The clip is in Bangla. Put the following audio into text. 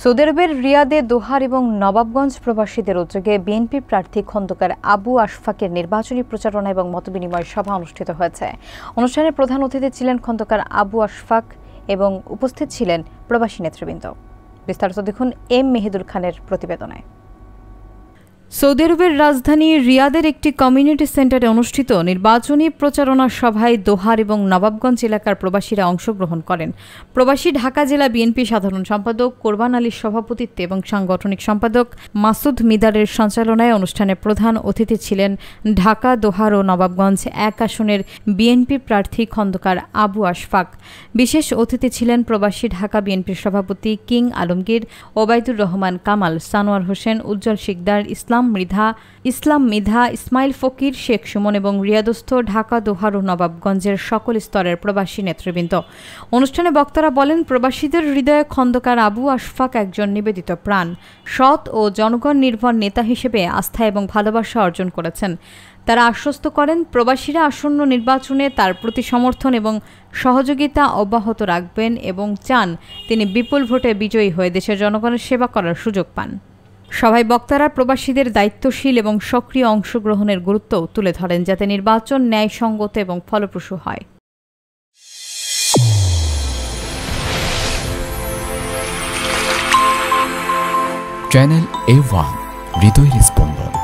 সৌদি আরবের রিয়াদে দোহার এবং নবাবগঞ্জ প্রবাসীদের উদ্যোগে বিএনপি প্রার্থী খন্দকার আবু আশফাকের নির্বাচনী প্রচারণা এবং মতবিনিময় সভা অনুষ্ঠিত হয়েছে। অনুষ্ঠানে প্রধান অতিথি ছিলেন খন্দকার আবু আশফাক এবং উপস্থিত ছিলেন প্রবাসী নেতৃবৃন্দ। বিস্তারিত দেখুন এম মেহেদুল খানের প্রতিবেদনে। সৌদি আরবের রাজধানী রিয়াদের একটি কমিউনিটি সেন্টারে অনুষ্ঠিত নির্বাচনী প্রচারণা সভায় দোহার এবং নবাবগঞ্জ এলাকার প্রবাসীরা অংশগ্রহণ করেন। প্রবাসী ঢাকা জেলা বিএনপি সাধারণ সম্পাদক কোরবান আলীর সভাপতিত্বে এবং সাংগঠনিক সম্পাদক মাসুদ মিদারের সঞ্চালনায় অনুষ্ঠানে প্রধান অতিথি ছিলেন ঢাকা, দোহার ও নবাবগঞ্জ ১ আসনের বিএনপি প্রার্থী খন্দকার আবু আশফাক। বিশেষ অতিথি ছিলেন প্রবাসী ঢাকা বিএনপির সভাপতি কিং আলমগীর, ওবায়দুর রহমান কামাল, সানোয়ার হোসেন, উজ্জ্বল শিকদার, ইসলাম মৃধা, ইসমাইল ফকির, শেখ সুমন এবং রিয়াদস্থ ঢাকা, দোহার ও নবাবগঞ্জের সকল স্তরের প্রবাসী নেতৃবৃন্দ। অনুষ্ঠানে বক্তারা বলেন, প্রবাসীদের হৃদয়ে খন্দকার আবু আশফাক একজন নিবেদিত প্রাণ, সৎ ও জনগণ নির্ভর নেতা হিসেবে আস্থা এবং ভালোবাসা অর্জন করেছেন। তারা আশ্বস্ত করেন, প্রবাসীরা আসন্ন নির্বাচনে তার প্রতি সমর্থন এবং সহযোগিতা অব্যাহত রাখবেন এবং চান তিনি বিপুল ভোটে বিজয়ী হয়ে দেশের জনগণের সেবা করার সুযোগ পান। সভায় বক্তারা প্রবাসীদের দায়িত্বশীল এবং সক্রিয় অংশগ্রহণের গুরুত্ব তুলে ধরেন, যাতে নির্বাচন ন্যায়সঙ্গত এবং ফলপ্রসূ হয়। চ্যানেল A1 হৃদয়ের স্পন্দন।